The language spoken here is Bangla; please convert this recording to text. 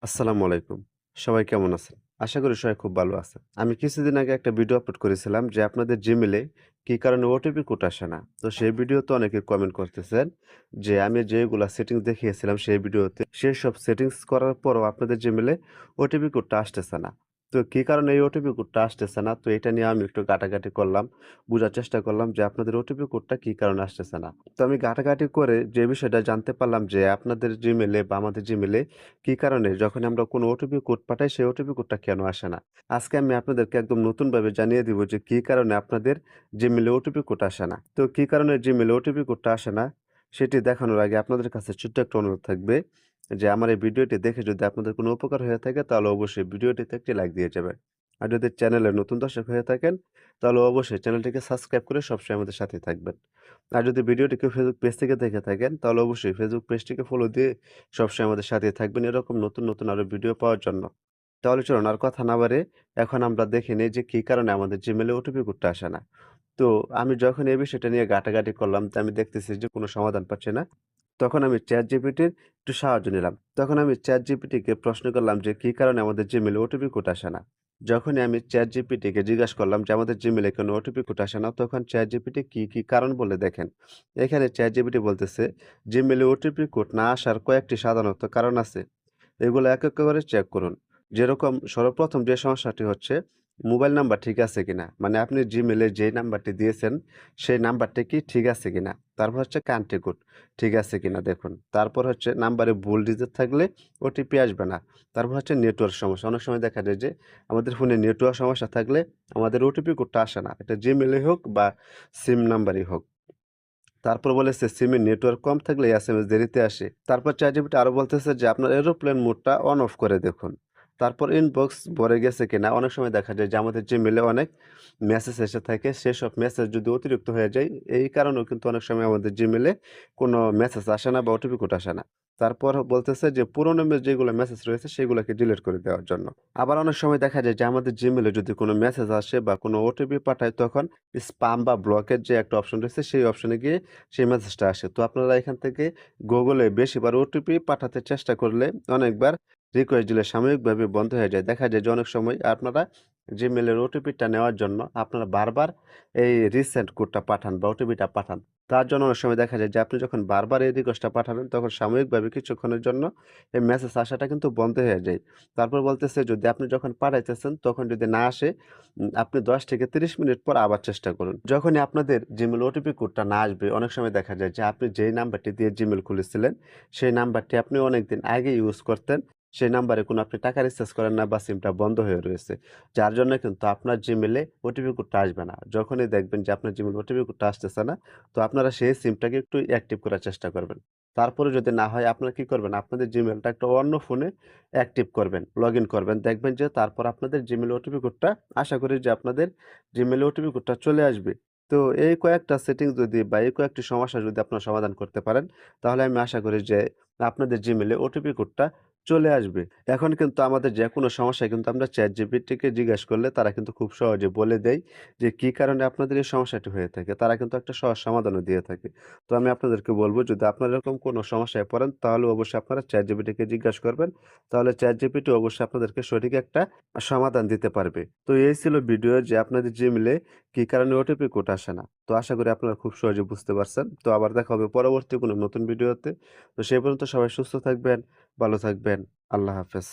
আসসালামু আলাইকুম। সবাই কেমন আছেন? আশা করি সবাই খুব ভালো আছেন। আমি কিছুদিন আগে একটা ভিডিও আপলোড করেছিলাম যে আপনাদের Gmail এ কি কারণে ওটিপি কোড আসে না। তো সেই ভিডিওতে অনেকে কমেন্ট করতেছেন যে আমি যেগুলা সেটিংস দেখিয়েছিলাম সেই ভিডিওতে সেসব সেটিংস করার পরও আপনাদের Gmail এ ওটিপি কোডটা আসতেছে না। তো কি কারণে এই ওটিপি কোডটা আসতেছে না? তো এটা নিয়ে আমি একটু ঘাটাঘাটি করলাম। বুঝার চেষ্টা করলাম যে আপনাদের ওটিপি কোডটা কি কারণে আসতেছে না। তো আমি ঘাটাঘাটি করে যে বিষয়টা জানতে পারলাম যে আপনাদের Gmail এ বা আমাদের Gmail এ কি কারণে যখন আমরা কোনো ওটিপি কোড পাঠাই সেই ওটিপি কোডটা কেন আসে না? আজকে আমি আপনাদেরকে একদম নতুনভাবে জানিয়ে দিব যে কি কারণে আপনাদের Gmail এ ওটিপি কোড আসে না। তো কি কারণে Gmail এ ওটিপি কোডটা আসে না সেটি দেখানোর আগে আপনাদের কাছে ছোট্ট একটা অনুরোধ থাকবে যে আমার এই ভিডিওটি দেখে যদি আপনাদের কোনো উপকার হয়ে থাকে তাহলে অবশ্যই ভিডিওটিতে একটি লাইক দিয়ে যাবেন। আর যদি চ্যানেলের নতুন দর্শক হয়ে থাকেন তাহলে অবশ্যই চ্যানেলটিকে সাবস্ক্রাইব করে সবসময় আমাদের সাথে থাকবেন। আর যদি ভিডিওটি কেউ ফেসবুক পেজ থেকে দেখে থাকেন তাহলে অবশ্যই ফেসবুক পেজটিকে ফলো দিয়ে সবসময় আমাদের সাথে থাকবেন এরকম নতুন, নতুন আরো ভিডিও পাওয়ার জন্য। তাহলে চলুন আর কথা না বাড়িয়ে এখন আমরা দেখে নেই যে কি কারণে আমাদের Gmail এ ওটিপি কোডটা আসে না। তো আমি যখন এই বিষয়টা নিয়ে ঘাটাঘাটি করলাম তো আমি দেখতেছি যে কোনো সমাধান পাচ্ছি না। তখন আমি ChatGPT র একটু সাহায্য নিলাম। তখন আমি ChatGPT কে প্রশ্ন করলাম যে কি কারণে আমাদের Gmail এ ওটিপি কোড আসে না? যখনই আমি ChatGPT কে জিজ্ঞাসা করলাম যে আমাদের Gmail এ কেন ওটিপি কোড আসে না? তখন ChatGPT কি কারণ বলে দেখেন। এখানে ChatGPT বলতেছে Gmail এ ওটিপি কোড না আসার কয়েকটি সাধারণত কারণ আছে। এগুলো এক, এক করে চেক করুন। যেরকম সর্বপ্রথম যে সমস্যাটি হচ্ছে, মোবাইল নাম্বার ঠিক আছে কিনা? মানে আপনি Gmail এ যেই নাম্বারটি দিয়েছেন, সেই নাম্বারটি কি ঠিক আছে কিনা? তারপর হচ্ছে কান্ট্রি কোড ঠিক আছে কিনা দেখুন। তারপর হচ্ছে নাম্বারে ভুল ডিজিট থাকলে ওটিপি আসবে না। তারপর হচ্ছে নেটওয়ার্ক সমস্যা। অনেক সময় দেখা যায় যে আমাদের ফোনে নেটওয়ার্ক সমস্যা থাকলে আমাদের ওটিপি কোডটা আসে না। এটা Gmail এ হোক বা সিম নাম্বারই হোক। তারপর বলেছে সিমের নেটওয়ার্ক কম থাকলে এসএমএস দেরিতে আসে। তারপর ChatGPT আরো বলতেছে যে আপনার এরোপ্লেন মোডটা অন অফ করে দেখুন। তারপর ইনবক্স ভরে গেছে কিনা অনেক সময় দেখা যায় যে আমাদের জিমেইলে অনেক মেসেজ এসে থাকে সেসব মেসেজ যদি অতিরিক্ত হয়ে যায় এই কারণেও কিন্তু অনেক সময় আমাদের জিমেইলে কোনো মেসেজ আসে না বা ওটিপি কোড আসে না। তারপর বলতেছে যে পুরোনো যেগুলো মেসেজ রয়েছে সেগুলোকে ডিলিট করে দেওয়ার জন্য। আবার অনেক সময় দেখা যায় যে আমাদের জিমেইলে যদি কোনো মেসেজ আসে বা কোনো ওটিপি পাঠায় তখন স্পাম বা ব্লকের যে একটা অপশন রয়েছে সেই অপশনে গিয়ে সেই মেসেজটা আসে। তো আপনারা এখান থেকে গুগলে বেশিবার ওটিপি পাঠাতে চেষ্টা করলে অনেকবার রিকোয়েস্ট দিলে সাময়িকভাবে বন্ধ হয়ে যায়। দেখা যায় যে অনেক সময় আপনারা Gmail এর ওটিপিটা নেওয়ার জন্য আপনারা বারবার এই রিসেন্ট কোডটা পাঠান বা ওটিপিটা পাঠান। তার জন্য অনেক সময় দেখা যায় যে আপনি যখন বারবার এই রিকোয়েস্টটা পাঠাবেন তখন সাময়িকভাবে কিছুক্ষণের জন্য এই মেসেজ আসাটা কিন্তু বন্ধ হয়ে যায়। তারপর বলতেছে যদি আপনি যখন পাঠাইতেছেন তখন যদি না আসে আপনি ১০ থেকে ৩০ মিনিট পর আবার চেষ্টা করুন। যখনই আপনাদের Gmail ওটিপি কোডটা না আসবে, অনেক সময় দেখা যায় যে আপনি যেই নাম্বারটি দিয়ে Gmail খুলেছিলেন, সেই নাম্বারটি আপনি অনেকদিন আগে ইউজ করতেন। সেই নাম্বারে কোনো আপনি টাকা রিচার্জ করেন না বা সিমটা বন্ধ হয়ে রয়েছে। যার জন্য কিন্তু আপনার Gmail এ ওটিপি কোডটা আসবে না। যখনই দেখবেন যে আপনার Gmail ওটিপি কোডটা আসতেছে না, তো আপনারা সেই সিমটাকে একটু অ্যাক্টিভ করার চেষ্টা করবেন। তারপরে যদি না হয় আপনারা কি করবেন? আপনাদের Gmailটা একটা অন্য ফোনে অ্যাক্টিভ করবেন, লগইন করবেন। দেখবেন যে তারপর আপনাদের Gmail ওটিপি কোডটা আশা করি যে আপনাদের Gmail ওটিপি কোডটা চলে আসবে। তো এই কয়েকটা সেটিংস যদি বা এই কয়েকটি সমস্যা যদি আপনারা সমাধান করতে পারেন, তাহলে আমি আশা করি যে আপনাদের Gmail এ ওটিপি কোডটা চলে আসবে। এখন কিন্তু আমাদের যেকোনো সমস্যায় কিন্তু আমরা ChatGPT কে জিজ্ঞেস করলে তারা কিন্তু খুব সহজে বলে দেয় যে কি কারণে আপনাদের এই সমস্যাটি হয়ে থাকে। তারা কিন্তু একটা সহজ সমাধানও দিয়ে থাকে। তো আমি আপনাদেরকে বলব যদি আপনারা এরকম কোনো সমস্যায় পড়েন তাহলে অবশ্যই আপনারা ChatGPT কে জিজ্ঞাসা করবেন। তাহলে ChatGPT অবশ্যই আপনাদেরকে সঠিক একটা সমাধান দিতে পারবে। তো এই ছিল ভিডিও যে আপনাদের Gmail এ কি কারণে ওটিপি কোড আসে না। তো আশা করি আপনারা খুব সহজে বুঝতে পারছেন। তো আবার দেখা হবে পরবর্তী কোনো নতুন ভিডিওতে। তো সেই পর্যন্ত সবাই সুস্থ থাকবেন, ভালো থাকবেন। আল্লাহ হাফেজ।